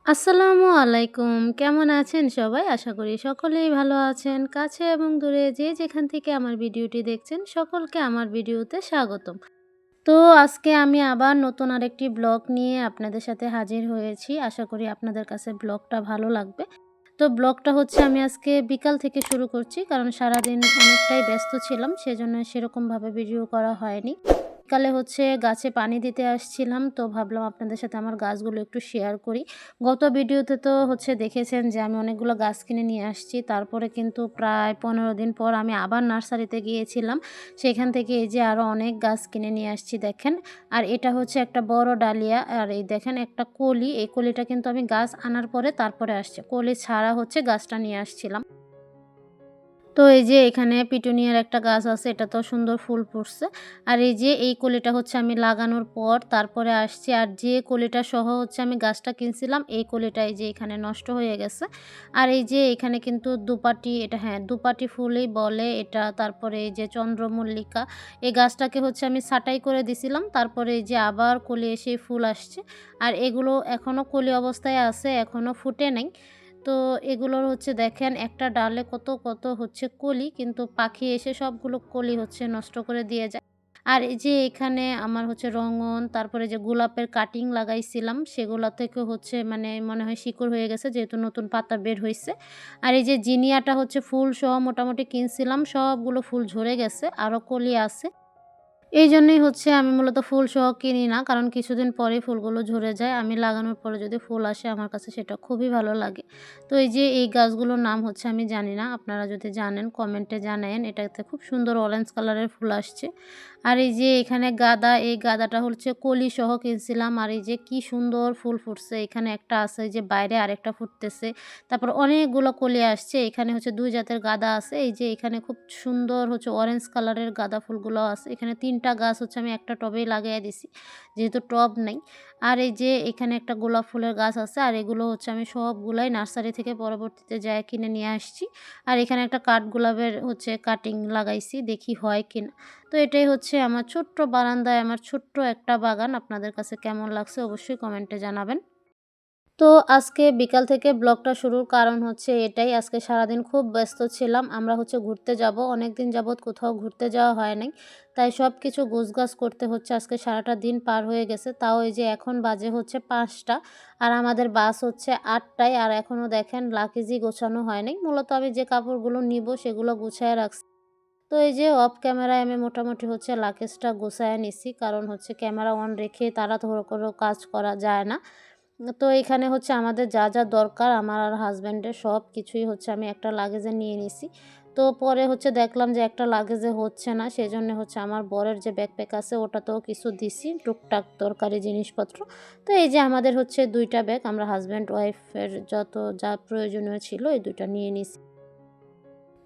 আসসালামু আলাইকুম। কেমন আছেন সবাই? আশা করি সকলেই ভালো আছেন। কাছে এবং দূরে যে যেখান থেকে আমার ভিডিওটি দেখছেন সকলকে আমার ভিডিওতে স্বাগতম। তো আজকে আমি আবার নতুন আরেকটি ব্লগ নিয়ে আপনাদের সাথে হাজির হয়েছি। আশা করি আপনাদের কাছে ব্লগটা ভালো লাগবে। তো ব্লগটা হচ্ছে আমি আজকে বিকাল থেকে শুরু করছি। কারণ সারাদিন অনেকটাই ব্যস্ত ছিলাম। সেজন্য সেরকমভাবে ভিডিও করা হয়নি। বিকালে হচ্ছে গাছে পানি দিতে আসছিলাম। তো ভাবলাম আপনাদের সাথে আমার গাছগুলো একটু শেয়ার করি। গত ভিডিওতে তো হচ্ছে দেখেছেন যে আমি অনেকগুলো গাছ কিনে নিয়ে আসছি। তারপরে কিন্তু প্রায় ১৫ দিন পর আমি আবার নার্সারিতে গিয়েছিলাম। সেখান থেকে এই যে আরও অনেক গাছ কিনে নিয়ে আসছি দেখেন। আর এটা হচ্ছে একটা বড় ডালিয়া। আর এই দেখেন একটা কলি। এই কলিটা কিন্তু আমি গাছ আনার পরে তারপরে আসছে। কলি ছাড়া হচ্ছে গাছটা নিয়ে আসছিলাম। তো এই যে এখানে পিটুনিয়ার একটা গাছ আছে, এটাতেও সুন্দর ফুল ফুটছে। আর এই যে এই কলিটা হচ্ছে আমি লাগানোর পর তারপরে আসছি। আর যে কলিটা সহ হচ্ছে আমি গাছটা কিনছিলাম, এই কলিটা এই যে এখানে নষ্ট হয়ে গেছে। আর এই যে এখানে কিন্তু দুপাটি, এটা হ্যাঁ দুপাটি ফুলই বলে এটা। তারপরে এই যে চন্দ্রমল্লিকা, এই গাছটাকে হচ্ছে আমি ছাঁটাই করে দিছিলাম। তারপরে এই যে আবার কলি এসে ফুল আসছে। আর এগুলো এখনও কলি অবস্থায় আছে, এখনও ফুটে নাই। তো এগুলোর হচ্ছে দেখেন একটা ডালে কত, কত হচ্ছে কলি, কিন্তু পাখি এসে সবগুলো কলি হচ্ছে নষ্ট করে দিয়ে যায়। আর এই যে এখানে আমার হচ্ছে রঙন, তারপরে যে গোলাপের কাটিং লাগাইছিলাম সেগুলা থেকে হচ্ছে মানে মনে হয় শিকড় হয়ে গেছে, যেহেতু নতুন পাতা বের হইছে। আর এই যে জিনিয়াটা হচ্ছে ফুল সহ মোটামুটি কিনছিলাম, সবগুলো ফুল ঝরে গেছে, আরও কলি আছে। এইজন্যই হচ্ছে আমি মূলত ফুলসহ কিনি না। কারণ কিছুদিন পরেই ফুলগুলো ঝরে যায়। আমি লাগানোর পরে যদি ফুল আসে আমার কাছে সেটা খুবই ভালো লাগে। তো এই যে এই গাছগুলোর নাম হচ্ছে আমি জানি না। আপনারা যদি জানেন কমেন্টে জানায়েন। এটাতে খুব সুন্দর অরেঞ্জ কালারের ফুল আসছে। আর এই যে এখানে গাঁদা, এই গাঁদাটা হচ্ছে কলিসহ কিনছিলাম। আর এই যে কি সুন্দর ফুল ফুটছে। এখানে একটা আছে, এই যে বাইরে আরেকটা ফুটতেছে। তারপর অনেকগুলো কলি আসছে। এখানে হচ্ছে ২ জাতের গাঁদা আছে। এই যে এখানে খুব সুন্দর হচ্ছে অরেঞ্জ কালারের গাঁদা ফুলগুলোও আছে। এখানে ৩ টা গাছ হচ্ছে আমি একটা টবেই লাগাইয়া দিছি। যেহেতু টব নাই। আর এই যে এখানে একটা গোলাপ ফুলের গাছ আছে। আর এগুলো হচ্ছে আমি সবগুলাই নার্সারি থেকে পরবর্তীতে যাইয়া কিনে নিয়ে আসছি। আর এখানে একটা কাঠগোলাপের হচ্ছে কাটিং লাগাইছি। দেখি হয় কিনা। তো এটাই হচ্ছে আমার ছোট্ট বারান্দায় আমার ছোট্ট একটা বাগান। আপনাদের কাছে কেমন লাগছে অবশ্যই কমেন্টে জানাবেন। তো আজকে বিকাল থেকে ব্লগটা শুরুর কারণ হচ্ছে এটাই। আজকে সারাদিন খুব ব্যস্ত ছিলাম। আমরা হচ্ছে ঘুরতে যাব। অনেকদিন যাবৎ কোথাও ঘুরতে যাওয়া হয় নাই। তাই সবকিছু গোছগাছ করতে হচ্ছে। আজকে সারাটা দিন পার হয়ে গেছে। তাও এই যে এখন বাজে হচ্ছে ৫টা। আর আমাদের বাস হচ্ছে ৮টায়। আর এখনও দেখেন লাগেজই গোছানো হয় নাই। মূলত আমি যে কাপড়গুলো নিবো সেগুলো গুছায়ে রাখছি। তো এই যে অফ ক্যামেরায় আমি মোটামুটি হচ্ছে লাগেজটা গুছায়ে নিছি। কারণ হচ্ছে ক্যামেরা অন রেখে তাড়াহুড়ো করেও কাজ করা যায় না। তো এখানে হচ্ছে আমাদের যা, যা দরকার আমার আর হাসব্যান্ডের সবকিছুই হচ্ছে আমি একটা লাগেজে নিয়ে নিছি। তো পরে হচ্ছে দেখলাম যে একটা লাগেজে হচ্ছে না। সেজন্য হচ্ছে আমার বরের যে ব্যাকপ্যাক আছে ওটাতেও কিছু দিছি, টুকটাক দরকারি জিনিসপত্র। তো এই যে আমাদের হচ্ছে ২ টা ব্যাগ, আমরা হাসব্যান্ড ওয়াইফের যত যা প্রয়োজনীয় ছিল এই ২ টা নিয়ে নিছি।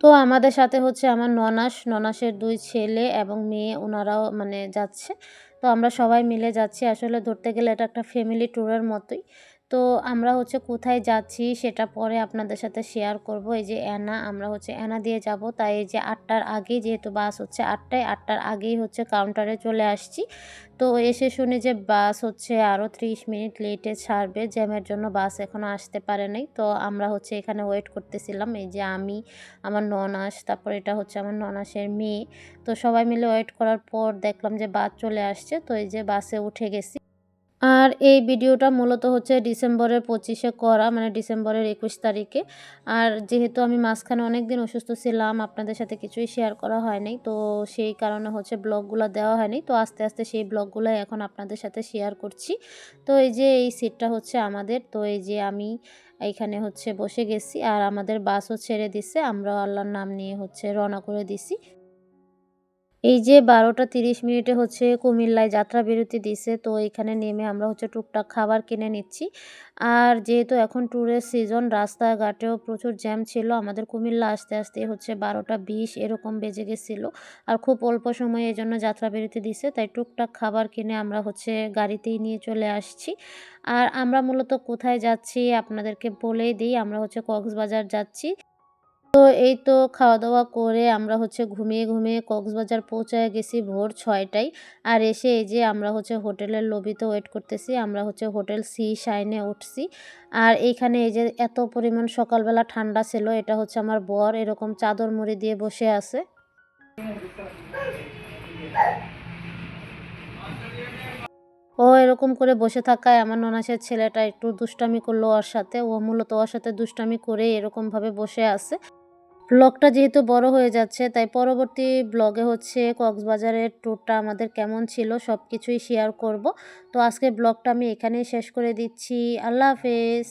তো আমাদের সাথে হচ্ছে আমার ননাস, ননাসের ২ ছেলে এবং মেয়ে, উনারাও মানে যাচ্ছে। তো আমরা সবাই মিলে যাচ্ছি। আসলে ধরতে গেলে এটা একটা ফ্যামিলি ট্যুরের মতোই। তো আমরা হচ্ছে কোথায় যাচ্ছি সেটা পরে আপনাদের সাথে শেয়ার করব। এই যে অ্যানা, আমরা হচ্ছে অ্যানা দিয়ে যাব। তাই এই যে ৮টার আগেই, যেহেতু বাস হচ্ছে ৮টায়, ৮টার আগেই হচ্ছে কাউন্টারে চলে আসছি। তো এসে শুনি যে বাস হচ্ছে আরও ৩০ মিনিট লেটে ছাড়বে। জ্যামের জন্য বাস এখনও আসতে পারে নাই। তো আমরা হচ্ছে এখানে ওয়েট করতেছিলাম। এই যে আমি, আমার ননাস, তারপর এটা হচ্ছে আমার ননাসের মেয়ে। তো সবাই মিলে ওয়েট করার পর দেখলাম যে বাস চলে আসছে। তো এই যে বাসে উঠে গেছি। আর এই ভিডিওটা মূলত হচ্ছে ডিসেম্বরের ২৫-এ করা, মানে ডিসেম্বরের ২১ তারিখে। আর যেহেতু আমি মাঝখানে অনেকদিন অসুস্থ ছিলাম, আপনাদের সাথে কিছুই শেয়ার করা হয় নাই। তো সেই কারণে হচ্ছে ব্লগগুলা দেওয়া হয়নি। তো আস্তে, আস্তে সেই ব্লগগুলাই এখন আপনাদের সাথে শেয়ার করছি। তো এই যে এই সিটটা হচ্ছে আমাদের। তো এই যে আমি এইখানে হচ্ছে বসে গেছি। আর আমাদের বাসও ছেড়ে দিছে। আমরাও আল্লাহর নাম নিয়ে হচ্ছে রওনা করে দিছি। এই যে ১২টা ৩০ মিনিটে হচ্ছে কুমিল্লায় যাত্রাবিরতি দিছে। তো এখানে নেমে আমরা হচ্ছে টুকটাক খাবার কিনে নিচ্ছি। আর যেহেতু এখন ট্যুরের সিজন, রাস্তাঘাটেও প্রচুর জ্যাম ছিল। আমাদের কুমিল্লা আসতে, আসতে হচ্ছে ১২টা ২০ এরকম বেজে গেছিল। আর খুব অল্প সময়ে এজন্য যাত্রাবিরতি দিছে। তাই টুকটাক খাবার কিনে আমরা হচ্ছে গাড়িতেই নিয়ে চলে আসছি। আর আমরা মূলত কোথায় যাচ্ছি আপনাদেরকে বলেই দেই। আমরা হচ্ছে কক্সবাজার যাচ্ছি। তো এই তো খাওয়া-দাওয়া করে আমরা ঘুমিয়ে কক্সবাজার পৌঁছায় গেছি ভোর ৬টায়। আর এসে এই যে আমরা হোটেলের লবিতে ওয়েট করতেছি। আমরা হোটেল সি শাইনে উঠছি। আর এইখানে এই যে এত পরিমাণ সকালবেলা ঠান্ডা ছিল, এটা আমার বর এরকম চাদর মুড়ি দিয়ে বসে আছে। ও এরকম করে বসে থাকায় আমার ননাসের ছেলেটা একটু দুষ্টামি করলো ওর সাথে। ও মূলত ওর সাথে দুষ্টামি করেই এরকমভাবে বসে আছে। ব্লগটা যেহেতু বড় হয়ে যাচ্ছে, তাই পরবর্তী ব্লগে কক্সবাজারের ট্যুরটা আমাদের কেমন ছিল সবকিছুই শেয়ার করব। তো আজকের ব্লগটা আমি এখানেই শেষ করে দিচ্ছি। আল্লাহ হাফেজ।